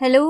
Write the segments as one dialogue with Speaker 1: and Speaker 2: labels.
Speaker 1: Hello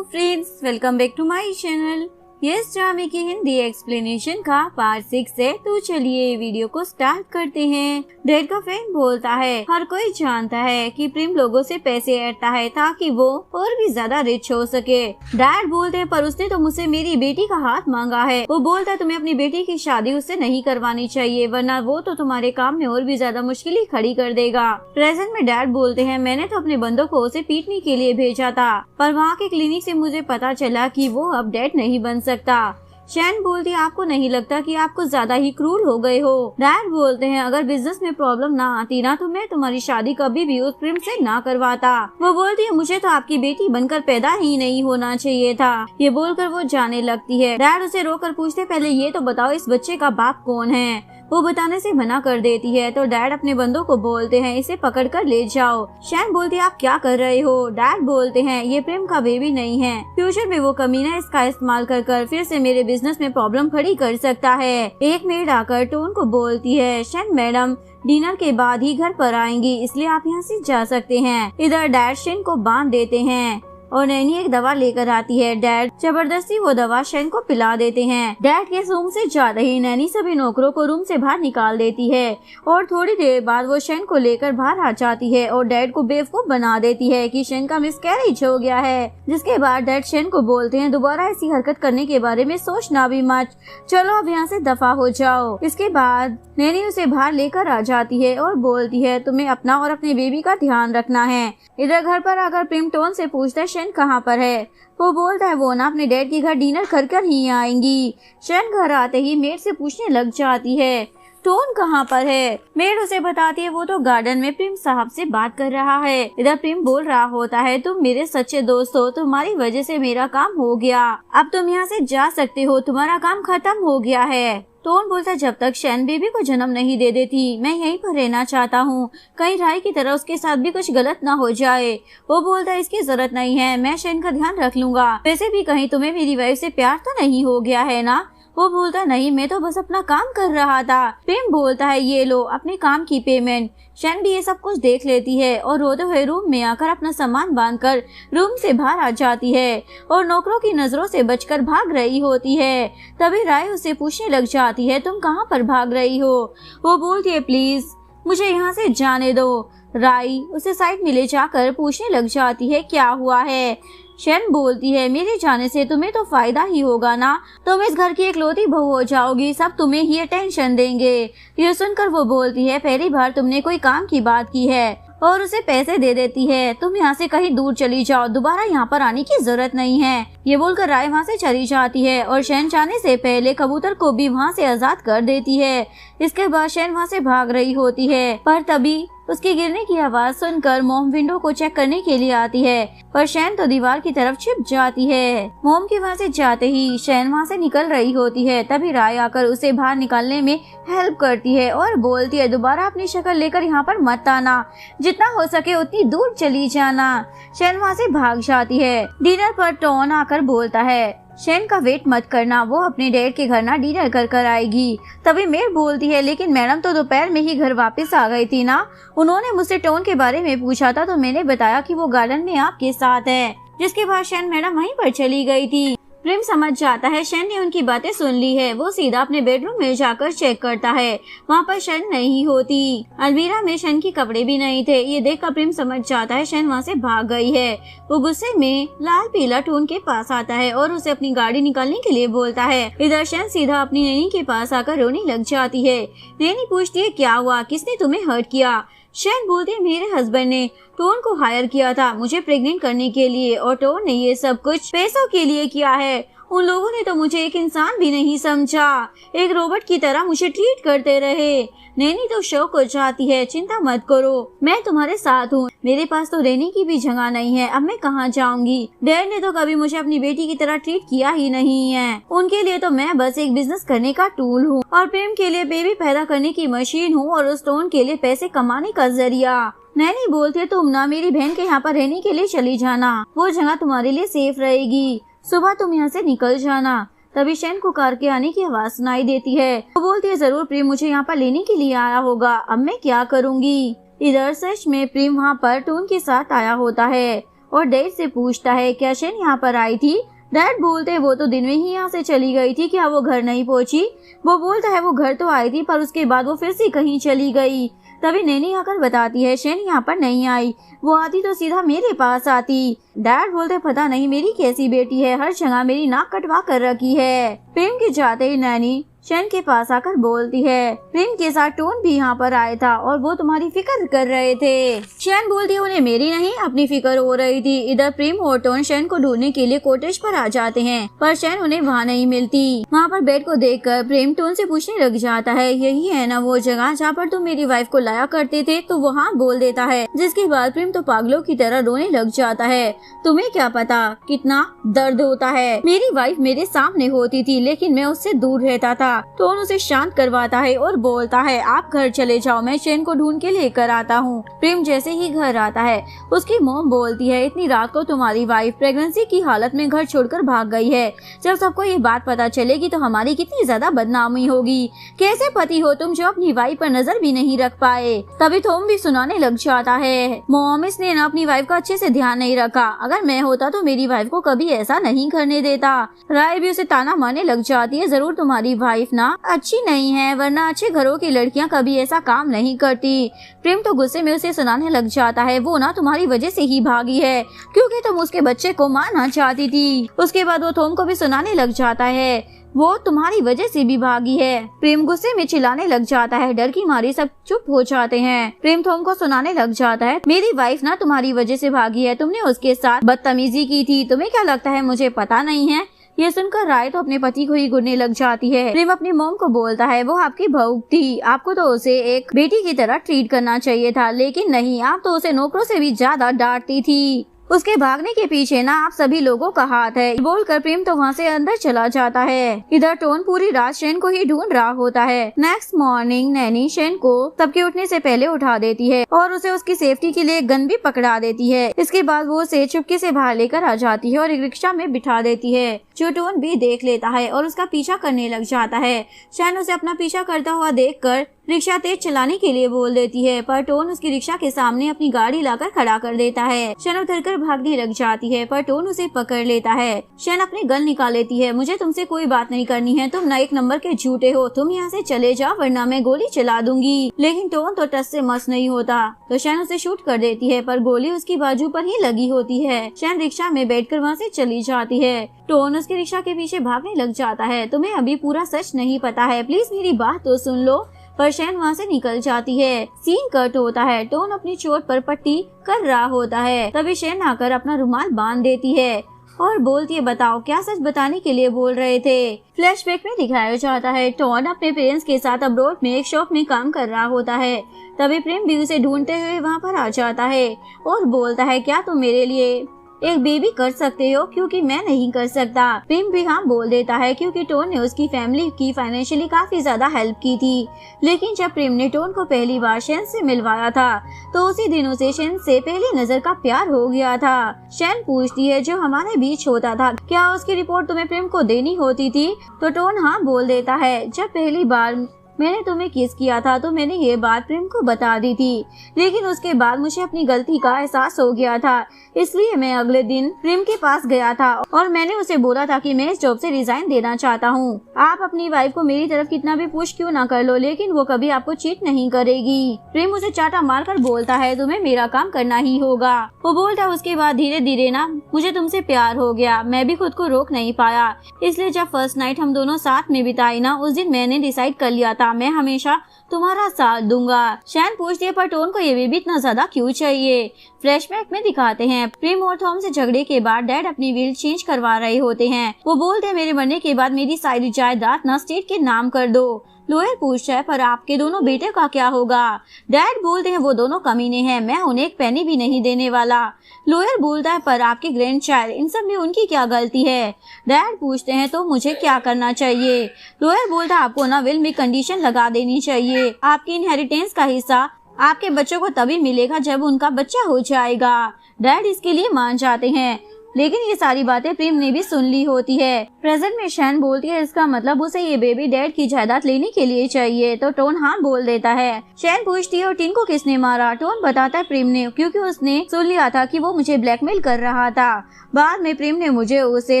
Speaker 1: friends, welcome back to my channel. Yes ड्रामे की Hindi explanation का पार्ट 6 है। तो चलिए वीडियो को स्टार्ट करते हैं। डैड का फ्रेंड बोलता है, हर कोई जानता है कि प्रेम लोगों से पैसे ऐंठता है ताकि वो और भी ज्यादा रिच हो सके। डैड बोलते हैं, पर उसने तो मुझसे मेरी बेटी का हाथ मांगा है। वो बोलता है, तुम्हें अपनी बेटी की शादी उससे नहीं करवानी चाहिए, वरना वो तो तुम्हारे काम में और भी ज्यादा मुश्किलें खड़ी कर देगा। प्रेजेंट में डैड बोलते हैं, मैंने तो अपने बंदों को उसे पीटने के लिए भेजा था, पर वहाँ के क्लिनिक से मुझे पता चला कि वो अब डैड नहीं बन सकता। शैन बोलती है, आपको नहीं लगता कि आप कुछ ज्यादा ही क्रूर हो गए हो? डैड बोलते हैं, अगर बिजनेस में प्रॉब्लम ना आती ना तो मैं तुम्हारी शादी कभी भी उस प्रेम से ना करवाता। वो बोलती है, मुझे तो आपकी बेटी बनकर पैदा ही नहीं होना चाहिए था। ये बोलकर वो जाने लगती है। डैड उसे रोककर पूछते, पहले ये तो बताओ इस बच्चे का बाप कौन है? वो बताने से मना कर देती है। तो डैड अपने बंदों को बोलते हैं, इसे पकड़कर ले जाओ। शैन बोलती है, आप क्या कर रहे हो? डैड बोलते हैं, ये प्रेम का बेबी नहीं है, फ्यूचर में वो कमीना इसका इस्तेमाल कर फिर से मेरे बिजनेस में प्रॉब्लम खड़ी कर सकता है। एक मेड आकर टोन को बोलती है, शैन मैडम डिनर के बाद ही घर पर आएंगी, इसलिए आप यहाँ से जा सकते हैं। इधर डैड शैन को बांध देते हैं और नैनी एक दवा लेकर आती है। डैड जबरदस्ती वो दवा शैन को पिला देते हैं। डैड के रूम से जा रही नैनी सभी नौकरों को रूम से बाहर निकाल देती है और थोड़ी देर बाद वो शैन को लेकर बाहर आ जाती है और डैड को बेवकूफ बना देती है कि शैन का मिसकैरेज हो गया है। जिसके बाद डैड शैन को बोलते हैं, दोबारा ऐसी हरकत करने के बारे में सोचना भी मत, चलो अब यहाँ से दफा हो जाओ। इसके बाद नैनी उसे बाहर लेकर आ जाती है और बोलती है, तुम्हें अपना और अपने बेबी का ध्यान रखना है। इधर घर पर आकर प्रेम टोन से पूछता है, शैन कहाँ पर है? वो बोलता है, वो ना अपने डैड के घर डिनर कर ही आएंगी। शैन घर आते ही मेड से पूछने लग जाती है, टोन कहाँ पर है? मेड उसे बताती है, वो तो गार्डन में प्रेम साहब से बात कर रहा है। इधर प्रेम बोल रहा होता है, तुम मेरे सच्चे दोस्त हो, तुम्हारी वजह से मेरा काम हो गया, अब तुम यहाँ से जा सकते हो, तुम्हारा काम खत्म हो गया है। टोन बोलता है, जब तक शैन बेबी को जन्म नहीं दे देती मैं यहीं पर रहना चाहता हूँ, कहीं राय की तरह उसके साथ भी कुछ गलत ना हो जाए। वो बोलता है, इसकी जरूरत नहीं है, मैं शैन का ध्यान रख लूंगा। वैसे भी कहीं तुम्हें मेरी वाइफ से प्यार तो नहीं हो गया है ना? वो बोलता है, नहीं, मैं तो बस अपना काम कर रहा था। प्रेम बोलता है, ये लो अपने काम की पेमेंट। शैन भी ये सब कुछ देख लेती है और रोते हुए रूम में आकर अपना सामान बांधकर रूम से बाहर आ जाती है और नौकरों की नजरों से बचकर भाग रही होती है। तभी राय उसे पूछने लग जाती है, तुम कहाँ पर भाग रही हो? वो बोलती है, प्लीज मुझे यहाँ से जाने दो। राय उसे साइड में ले जाकर पूछने लग जाती है, क्या हुआ है? शैन बोलती है, मेरे जाने से तुम्हें तो फायदा ही होगा ना, तुम इस घर की इकलौती बहू हो जाओगी, सब तुम्हें ही अटेंशन देंगे। ये सुनकर वो बोलती है, पहली बार तुमने कोई काम की बात की है, और उसे पैसे दे देती है। तुम यहाँ से कहीं दूर चली जाओ, दोबारा यहाँ पर आने की जरूरत नहीं है। ये बोलकर राय वहाँ से चली जाती है और शैन जाने से पहले कबूतर को भी वहाँ से आजाद कर देती है। इसके बाद शैन वहाँ से भाग रही होती है, पर तभी उसके गिरने की आवाज सुनकर मोम विंडो को चेक करने के लिए आती है, पर शैन तो दीवार की तरफ छिप जाती है। मोम के वहाँ से जाते ही शैन वहाँ से निकल रही होती है। तभी राय आकर उसे बाहर निकालने में हेल्प करती है और बोलती है, दोबारा अपनी शक्ल लेकर यहाँ पर मत आना, जितना हो सके उतनी दूर चली जाना। शैन वहाँ से भाग जाती है। डिनर पर टॉन आकर बोलता है, शैन का वेट मत करना, वो अपने डैड के घर ना डिनर कर आएगी। तभी मेड बोलती है, लेकिन मैडम तो दोपहर में ही घर वापस आ गई थी ना, उन्होंने मुझसे टोन के बारे में पूछा था तो मैंने बताया कि वो गार्डन में आपके साथ है। जिसके बाद शैन मैडम वहीं पर चली गई थी। प्रेम समझ जाता है शैन ने उनकी बातें सुन ली है। वो सीधा अपने बेडरूम में जाकर चेक करता है, वहाँ पर शैन नहीं होती। अलमीरा में शैन के कपड़े भी नहीं थे। ये देखकर प्रेम समझ जाता है शैन वहाँ से भाग गई है। वो गुस्से में लाल पीला टोन के पास आता है और उसे अपनी गाड़ी निकालने के लिए बोलता है। इधर शैन सीधा अपनी नैनी के पास आकर रोने लग जाती है। नैनी पूछती है, क्या हुआ, किसने तुम्हें हर्ट किया? शैन बोलती है, मेरे हस्बैंड ने टोन को हायर किया था मुझे प्रेग्नेंट करने के लिए, और टोन ने ये सब कुछ पैसों के लिए किया है। उन लोगों ने तो मुझे एक इंसान भी नहीं समझा, एक रोबोट की तरह मुझे ट्रीट करते रहे। नैनी तो शौक हो जाती है, चिंता मत करो, मैं तुम्हारे साथ हूँ, मेरे पास तो रहने की भी जगह नहीं है, अब मैं कहाँ जाऊंगी? डैड ने तो कभी मुझे अपनी बेटी की तरह ट्रीट किया ही नहीं है, उनके लिए तो मैं बस एक बिजनेस करने का टूल हूँ, और प्रेम के लिए बेबी पैदा करने की मशीन हूँ, और उस टोन के लिए पैसे कमाने का जरिया। नैनी बोलती है, तुम ना मेरी बहन के यहाँ पर रहने के लिए चली जाना, वो जगह तुम्हारे लिए सेफ रहेगी, सुबह तुम यहाँ से निकल जाना। तभी शैन को कार के आने की आवाज सुनाई देती है। वो बोलती है, जरूर प्रेम मुझे यहाँ पर लेने के लिए आया होगा, अब मैं क्या करूँगी? इधर सच में प्रेम वहाँ पर टोन के साथ आया होता है और डैड से पूछता है क्या शेन यहाँ पर आई थी। डैड बोलते हैं वो तो दिन में ही यहाँ से चली गई थी, क्या वो घर नहीं पहुँची। वो बोलता है वो घर तो आई थी पर उसके बाद वो फिर से कहीं चली गई। तभी नैनी आकर बताती है शेन यहाँ पर नहीं आई, वो आती तो सीधा मेरे पास आती। डैड बोलते पता नहीं मेरी कैसी बेटी है, हर जगह मेरी नाक कटवा कर रखी है। प्रेम के जाते ही नैनी शेन के पास आकर बोलती है प्रेम के साथ टोन भी यहाँ पर आया था और वो तुम्हारी फिक्र कर रहे थे। शेन बोलती है उन्हें मेरी नहीं अपनी फिक्र हो रही थी। इधर प्रेम और टोन शेन को ढूंढने के लिए कॉटेज पर आ जाते हैं पर शेन उन्हें वहाँ नहीं मिलती। वहाँ पर बेड को देखकर प्रेम टोन से पूछने लग जाता है यही है ना वो जगह जहाँ पर तुम मेरी वाइफ को लाया करते थे, तो वो हाँ बोल देता है। जिसके बाद प्रेम तो पागलों की तरह रोने लग जाता है। तुम्हें क्या पता कितना दर्द होता है, मेरी वाइफ मेरे सामने होती थी लेकिन मैं उससे दूर रहता था। टोन उसे शांत करवाता है और बोलता है आप घर चले जाओ, मैं शेन को ढूंढ के लेकर आता हूँ। प्रेम जैसे ही घर आता है उसकी मॉम बोलती है इतनी रात को तुम्हारी वाइफ प्रेगनेंसी की हालत में घर छोड़कर भाग गई है। जब सबको ये बात पता चलेगी तो हमारी कितनी ज्यादा बदनामी होगी। कैसे पति हो तुम जो अपनी वाइफ पर नजर भी नहीं रख पाए। तभी थॉम भी सुनाने लग जाता है मॉम इसने ना अपनी वाइफ का अच्छे से ध्यान नहीं रखा, अगर मैं होता तो मेरी वाइफ को कभी ऐसा नहीं करने देता। राय भी उसे ताना मारने लग जाती है जरूर तुम्हारी वाइफ ना अच्छी नहीं है, वरना अच्छे घरों की लड़कियां कभी ऐसा काम नहीं करती। प्रेम तो गुस्से में उसे सुनाने लग जाता है वो ना तुम्हारी वजह से ही भागी है क्योंकि तुम उसके बच्चे को मारना चाहती थी। उसके बाद वो थॉम को भी सुनाने लग जाता है वो तुम्हारी वजह से भी भागी है। प्रेम गुस्से में चिल्लाने लग जाता है, डर की मारी सब चुप हो जाते हैं। प्रेम थॉम को सुनाने लग जाता है मेरी वाइफ ना तुम्हारी वजह से भागी है, तुमने उसके साथ बदतमीजी की थी, तुम्हें क्या लगता है मुझे पता नहीं है। ये सुनकर राय तो अपने पति को ही गुड़ने लग जाती है। प्रेम अपनी मॉम को बोलता है वो आपकी बहू थी, आपको तो उसे एक बेटी की तरह ट्रीट करना चाहिए था, लेकिन नहीं आप तो उसे नौकरों से भी ज्यादा डांटती थी। उसके भागने के पीछे ना आप सभी लोगों का हाथ है। बोलकर प्रेम तो वहाँ से अंदर चला जाता है। इधर टोन पूरी रात शेन को ही ढूंढ रहा होता है। नेक्स्ट मॉर्निंग नैनी शेन को सबके उठने से पहले उठा देती है और उसे उसकी सेफ्टी के लिए गन भी पकड़ा देती है। इसके बाद वो उसे चुपके से बाहर लेकर आ जाती है और एक रिक्शा में बिठा देती है जो टोन भी देख लेता है और उसका पीछा करने लग जाता है। शेन उसे अपना पीछा करता हुआ देखकर रिक्शा तेज चलाने के लिए बोल देती है पर टोन उसकी रिक्शा के सामने अपनी गाड़ी लाकर खड़ा कर देता है। शेन उतरकर भागने लग जाती है पर टोन उसे पकड़ लेता है। शेन अपनी गन निकाल लेती है मुझे तुमसे कोई बात नहीं करनी है, तुम ना एक नंबर के झूठे हो, तुम यहाँ से चले जाओ वरना मैं गोली चला दूंगी। लेकिन टोन तो टस से मस नहीं होता तो शेन उसे शूट कर देती है पर गोली उसकी बाजू पर ही लगी होती है। शेन रिक्शा में बैठकर वहाँ से चली जाती है। टोन उसके रिक्शा के पीछे भागने लग जाता है। तुम्हें अभी पूरा सच नहीं पता है, प्लीज मेरी बात तो सुन लो। पर शेन वहाँ से निकल जाती है। सीन कट होता है। टोन अपनी चोट पर पट्टी कर रहा होता है। तभी शेन आकर अपना रुमाल बांध देती है और बोलती है बताओ क्या सच बताने के लिए बोल रहे थे। फ्लैशबैक में दिखाया जाता है टोन अपने पेरेंट्स के साथ अब्रॉड में एक शॉप में काम कर रहा होता है। तभी प्रेम भी उसे ढूंढते हुए वहाँ पर आ जाता है और बोलता है क्या तुम मेरे लिए एक बेबी कर सकते हो क्योंकि मैं नहीं कर सकता। प्रेम भी हाँ बोल देता है क्योंकि टोन ने उसकी फैमिली की फाइनेंशियली काफी ज्यादा हेल्प की थी। लेकिन जब प्रेम ने टोन को पहली बार शेन से मिलवाया था तो उसी दिन उसे शेन से पहली नजर का प्यार हो गया था। शेन पूछती है जो हमारे बीच होता था क्या उसकी रिपोर्ट तुम्हें प्रेम को देनी होती थी, तो टोन हाँ बोल देता है। जब पहली बार मैंने तुम्हें किस किया था तो मैंने ये बात प्रेम को बता दी थी, लेकिन उसके बाद मुझे अपनी गलती का एहसास हो गया था, इसलिए मैं अगले दिन प्रेम के पास गया था और मैंने उसे बोला था कि मैं इस जॉब से रिजाइन देना चाहता हूँ। आप अपनी वाइफ को मेरी तरफ कितना भी पुश क्यों ना कर लो, लेकिन वो कभी आपको चीट नहीं करेगी। प्रेम उसे चाटा मारकर बोलता है तुम्हें मेरा काम करना ही होगा। वो बोलता है उसके बाद धीरे धीरे ना मुझे तुमसे प्यार हो गया, मैं भी खुद को रोक नहीं पाया, इसलिए जब फर्स्ट नाइट हम दोनों साथ में बिताई ना उस दिन मैंने डिसाइड कर लिया था मैं हमेशा तुम्हारा साथ दूंगा। शेन पूछती है पर टोन को ये बेबी इतना ज्यादा क्यों चाहिए। फ्लैशबैक में दिखाते हैं प्रेम और थॉम से झगड़े के बाद डैड अपनी विल चेंज करवा रहे होते हैं। वो बोलते हैं मेरे मरने के बाद मेरी सारी जायदाद ना स्टेट के नाम कर दो। लॉयर पूछता है पर आपके दोनों बेटे का क्या होगा। डैड बोलते हैं वो दोनों कमीने हैं, मैं उन्हें एक पैनी भी नहीं देने वाला। लॉयर बोलता है पर आपके ग्रैंड चाइल्ड, इन सब में उनकी क्या गलती है। डैड पूछते हैं तो मुझे क्या करना चाहिए। लॉयर बोलता है आपको ना विल में कंडीशन लगा देनी चाहिए, आपकी इनहेरिटेंस का हिस्सा आपके बच्चों को तभी मिलेगा जब उनका बच्चा हो जाएगा। डैड इसके लिए मान जाते हैं। लेकिन ये सारी बातें प्रेम ने भी सुन ली होती है। प्रेजेंट में शैन बोलती है इसका मतलब उसे ये बेबी डैड की जायदाद लेने के लिए चाहिए, तो टोन हाँ बोल देता है। शैन पूछती है और टिन को किसने मारा। टोन बताता है प्रेम ने, क्योंकि उसने सुन लिया था कि वो मुझे ब्लैकमेल कर रहा था। बाद में प्रेम ने मुझे उसे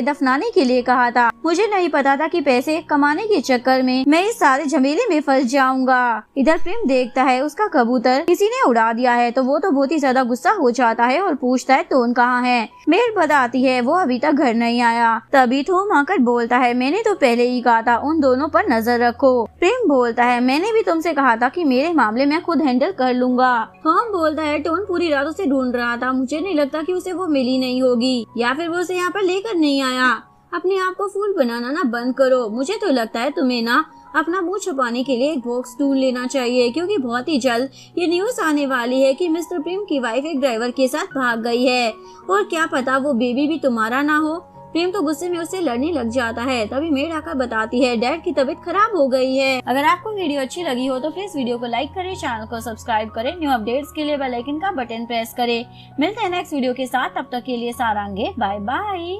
Speaker 1: दफनाने के लिए कहा था। मुझे नहीं पता था कि पैसे कमाने के चक्कर में मैं इस सारे झमेले में फंस जाऊंगा। इधर प्रेम देखता है उसका कबूतर किसी ने उड़ा दिया है, तो वो तो बहुत ही ज्यादा गुस्सा हो जाता है और पूछता है टोन कहाँ है। मेल बताती है वो अभी तक घर नहीं आया। तभी थॉम आकर बोलता है मैंने तो पहले ही कहा था उन दोनों पर नजर रखो। प्रेम बोलता है मैंने भी तुमसे कहा था कि मेरे मामले में खुद हैंडल कर लूंगा। थॉम बोलता है टोन पूरी रात उसे ढूंढ रहा था, मुझे नहीं लगता कि उसे वो मिली नहीं होगी या फिर वो उसे यहाँ पर लेकर नहीं आया। अपने आप को फूल बनाना ना बंद करो। मुझे तो लगता है तुम्हें ना अपना मुंह छुपाने के लिए एक बॉक्स ढूंढ लेना चाहिए, क्योंकि बहुत ही जल्द ये न्यूज आने वाली है कि मिस्टर प्रेम की वाइफ एक ड्राइवर के साथ भाग गई है और क्या पता वो बेबी भी तुम्हारा ना हो। प्रेम तो गुस्से में उससे लड़ने लग जाता है। तभी मेड आकर बताती है डैड की तबीयत खराब हो गई है। अगर आपको वीडियो अच्छी लगी हो तो प्लीज वीडियो को लाइक करें, चैनल को सब्सक्राइब करें, न्यू अपडेट्स के लिए बेल आइकन का बटन प्रेस करें। मिलते हैं नेक्स्ट वीडियो के साथ, तब तक के लिए सारांगे बाय बाय।